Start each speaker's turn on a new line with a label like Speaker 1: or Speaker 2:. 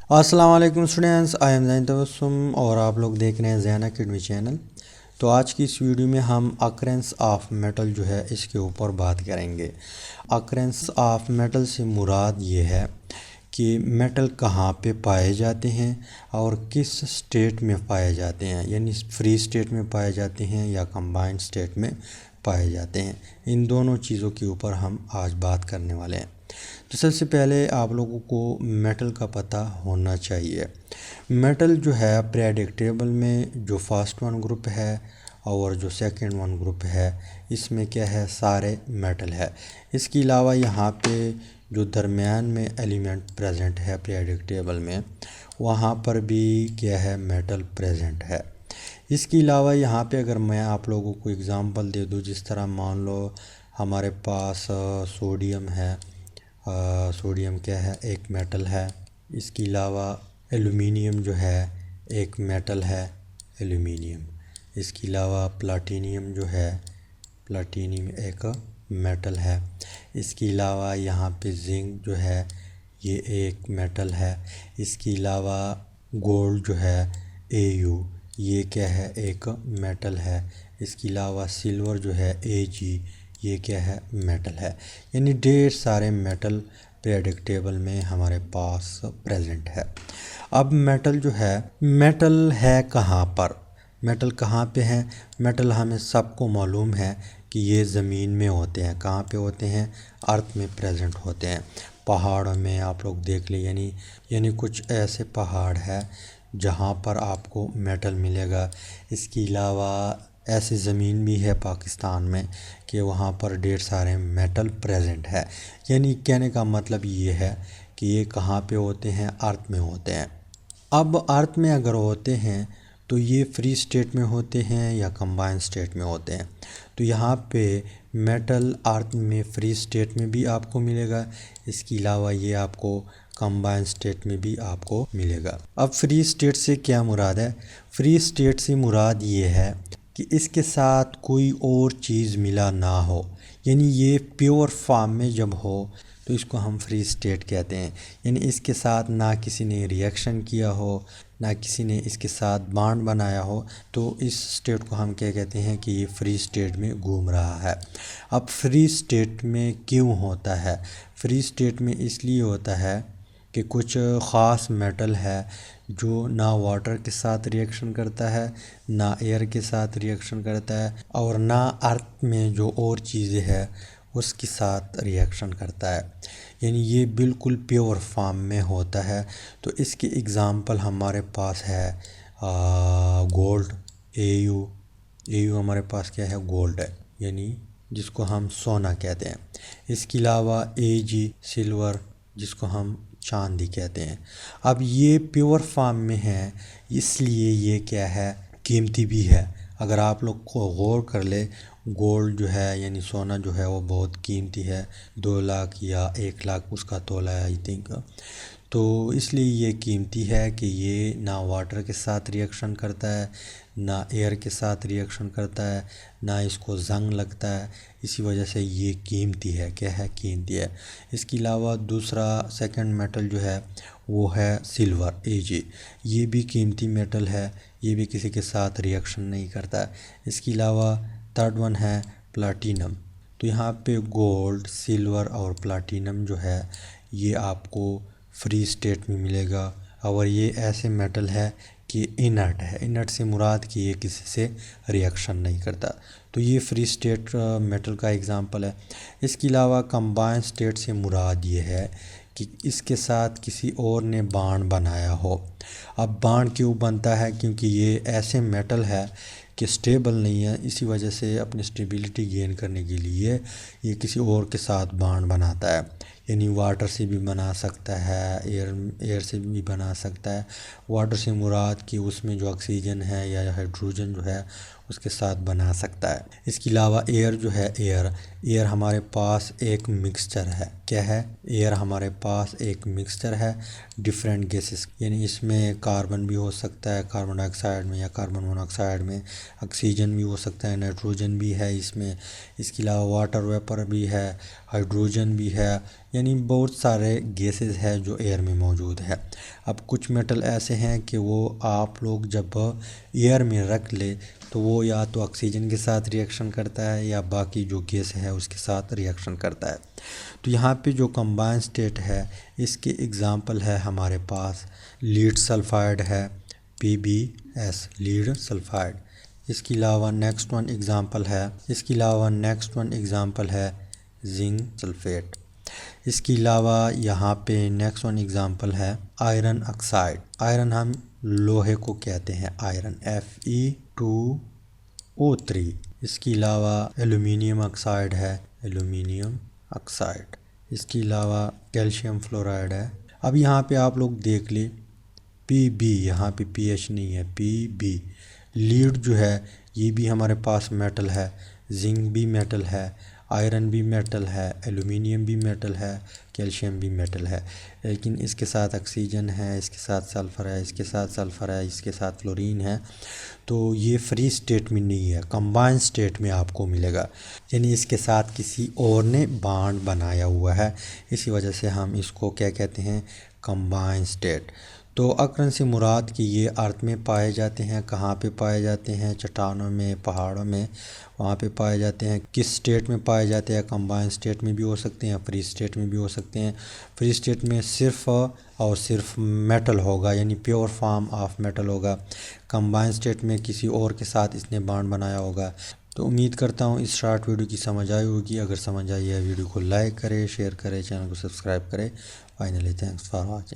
Speaker 1: अस्सलाम वालेकुम students, I am ज़ैन तबस्सुम और आप लोग देख रहे हैं ज़ैन अकेडमी चैनल। तो आज की इस वीडियो में हम अकरेंस ऑफ मेटल जो है इसके ऊपर बात करेंगे। अकरेंस ऑफ मेटल से मुराद ये है कि मेटल कहाँ पे पाए जाते हैं और किस स्टेट में पाए जाते हैं, यानी फ्री स्टेट में पाए जाते हैं या कंबाइंड स्टेट में पाए जाते हैं। इन दोनों चीज़ों के ऊपर हम आज बात करने वाले हैं। तो सबसे पहले आप लोगों को मेटल का पता होना चाहिए। मेटल जो है पीरियोडिक टेबल में जो फर्स्ट वन ग्रुप है और जो सेकंड वन ग्रुप है, इसमें क्या है, सारे मेटल है। इसके अलावा यहाँ पे जो दरमियान में एलिमेंट प्रेजेंट है पीरियोडिक टेबल में, वहाँ पर भी क्या है, मेटल प्रेजेंट है। इसके अलावा यहाँ पे अगर मैं आप लोगों को एग्ज़ाम्पल दे दूँ, जिस तरह मान लो हमारे पास सोडियम है। सोडियम क्या है, एक मेटल है। इसके अलावा एलुमिनियम जो है एक मेटल है, एलुमिनियम। इसके अलावा प्लाटिनियम जो है, प्लाटिनियम एक मेटल है। इसके अलावा यहाँ पे जिंक जो है ये एक मेटल है। इसके अलावा गोल्ड जो है Au, ये क्या है, एक मेटल है। इसके अलावा सिल्वर जो है Ag, ये क्या है, मेटल है। यानी ढेर सारे मेटल पीरियोडिक टेबल में हमारे पास प्रेजेंट है। अब मेटल जो है, मेटल है कहाँ पर, मेटल कहाँ पे है? मेटल हमें सबको मालूम है कि ये ज़मीन में होते हैं। कहाँ पे होते हैं? अर्थ में प्रेजेंट होते हैं। पहाड़ों में आप लोग देख ले, यानी कुछ ऐसे पहाड़ है जहाँ पर आपको मेटल मिलेगा। इसके अलावा ऐसी ज़मीन भी है पाकिस्तान में कि वहाँ पर ढेर सारे मेटल प्रेजेंट है। यानी कहने का मतलब ये है कि ये कहाँ पे होते हैं? अर्थ में होते हैं। अब अर्थ में अगर होते हैं तो ये फ्री स्टेट में होते हैं या कंबाइंड स्टेट में होते हैं। तो यहाँ पे मेटल अर्थ में फ्री स्टेट में भी आपको मिलेगा। इसके अलावा ये आपको कंबाइंड स्टेट में भी आपको मिलेगा। अब फ्री स्टेट से क्या मुराद है? फ्री स्टेट से मुराद ये है कि इसके साथ कोई और चीज़ मिला ना हो, यानी ये प्योर फॉर्म में जब हो तो इसको हम फ्री स्टेट कहते हैं। यानी इसके साथ ना किसी ने रिएक्शन किया हो, ना किसी ने इसके साथ बॉन्ड बनाया हो, तो इस स्टेट को हम क्या कहते हैं कि ये फ्री स्टेट में घूम रहा है। अब फ्री स्टेट में क्यों होता है? फ्री स्टेट में इसलिए होता है कि कुछ ख़ास मेटल है जो ना वाटर के साथ रिएक्शन करता है, ना एयर के साथ रिएक्शन करता है, और ना अर्थ में जो और चीज़ें हैं उसके साथ रिएक्शन करता है। यानी ये बिल्कुल प्योर फॉर्म में होता है। तो इसकी एग्ज़ाम्पल हमारे पास है गोल्ड, Au हमारे पास क्या है, गोल्ड है, यानी जिसको हम सोना कहते हैं। इसके अलावा Ag सिल्वर, जिसको हम चांदी कहते हैं। अब ये प्योर फॉर्म में है, इसलिए ये क्या है, कीमती भी है। अगर आप लोग को गौर कर ले, गोल्ड जो है यानी सोना जो है वो बहुत कीमती है। 2 लाख या 1 लाख उसका तोला है आई थिंक। तो इसलिए ये कीमती है कि ये ना वाटर के साथ रिएक्शन करता है, ना एयर के साथ रिएक्शन करता है, ना इसको जंग लगता है। इसी वजह से ये कीमती है। क्या है? कीमती है। इसके अलावा दूसरा सेकंड मेटल जो है वो है सिल्वर, Ag। ये भी कीमती मेटल है, ये भी किसी के साथ रिएक्शन नहीं करता। इसके अलावा थर्ड वन है प्लाटिनम। तो यहाँ पे गोल्ड, सिल्वर और प्लाटिनम जो है ये आपको फ्री स्टेट में मिलेगा। और ये ऐसे मेटल है कि इनर्ट है। इनर्ट से मुराद कि ये किसी से रिएक्शन नहीं करता। तो ये फ्री स्टेट मेटल का एग्ज़ाम्पल है। इसके अलावा कंबाइंड स्टेट से मुराद ये है कि इसके साथ किसी और ने बॉन्ड बनाया हो। अब बॉन्ड क्यों बनता है? क्योंकि ये ऐसे मेटल है कि स्टेबल नहीं है, इसी वजह से अपनी स्टेबिलिटी गेन करने के लिए ये किसी और के साथ बॉन्ड बनाता है। यानी वाटर से भी बना सकता है, एयर से भी बना सकता है। वाटर से मुराद कि उसमें जो ऑक्सीजन है या हाइड्रोजन जो है उसके साथ बना सकता है। इसके अलावा एयर जो है, एयर हमारे पास एक मिक्सचर है। क्या है? एयर हमारे पास एक मिक्सचर है डिफरेंट गैसेस, यानी इसमें कार्बन भी हो सकता है, कार्बन डाइऑक्साइड में या कार्बन मोनोऑक्साइड में, ऑक्सीजन भी हो सकता है, नाइट्रोजन भी है इसमें। इसके अलावा वाटर वेपर भी है, हाइड्रोजन भी है। यानी बहुत सारे गैसेस हैं जो एयर में मौजूद है। अब कुछ मेटल ऐसे हैं कि वो आप लोग जब एयर में रख ले तो वो या तो ऑक्सीजन के साथ रिएक्शन करता है या बाकी जो गैस है उसके साथ रिएक्शन करता है। तो यहाँ पे जो कंबाइन स्टेट है इसके एग्ज़ाम्पल है हमारे पास लीड सल्फाइड है, PbS लीड सल्फाइड। इसके अलावा नेक्स्ट वन एग्ज़ाम्पल है जिंक सल्फेट। इसके अलावा यहाँ पे नेक्स्ट वन एग्ज़ाम्पल है आयरन ऑक्साइड। आयरन हम लोहे को कहते हैं आयरन, Fe2O3। इसके अलावा एल्यूमिनियम ऑक्साइड है, एल्यूमिनियम ऑक्साइड। इसके अलावा कैल्शियम फ्लोराइड है। अब यहाँ पे आप लोग देख ले Pb, यहाँ पे PH नहीं है, Pb। लीड जो है ये भी हमारे पास मेटल है, जिंक भी मेटल है, आयरन भी मेटल है, एल्यूमिनियम भी मेटल है, कैल्शियम भी मेटल है। लेकिन इसके साथ ऑक्सीजन है, इसके साथ सल्फ़र है, इसके साथ सल्फ़र है, इसके साथ फ्लोरीन है। तो ये फ्री स्टेट में नहीं है, कंबाइन स्टेट में आपको मिलेगा, यानी इसके साथ किसी और ने बॉन्ड बनाया हुआ है। इसी वजह से हम इसको क्या कहते हैं, कंबाइन स्टेट। तो अकरन से मुराद कि ये अर्थ में पाए जाते हैं, कहाँ पे पाए जाते हैं, चट्टानों में, पहाड़ों में, वहाँ पे पाए जाते हैं। किस स्टेट में पाए जाते हैं, कंबाइन स्टेट में भी हो सकते हैं, फ्री स्टेट में भी हो सकते हैं। फ्री स्टेट में सिर्फ़ और सिर्फ मेटल होगा, यानी प्योर फॉर्म ऑफ मेटल होगा। कंबाइन स्टेट में किसी और के साथ इसने बॉन्ड बनाया होगा। तो उम्मीद करता हूँ इस शॉर्ट वीडियो की समझ आई होगी। अगर समझ आई है वीडियो को लाइक करें, शेयर करें, चैनल को सब्सक्राइब करें। Finally thanks for watching.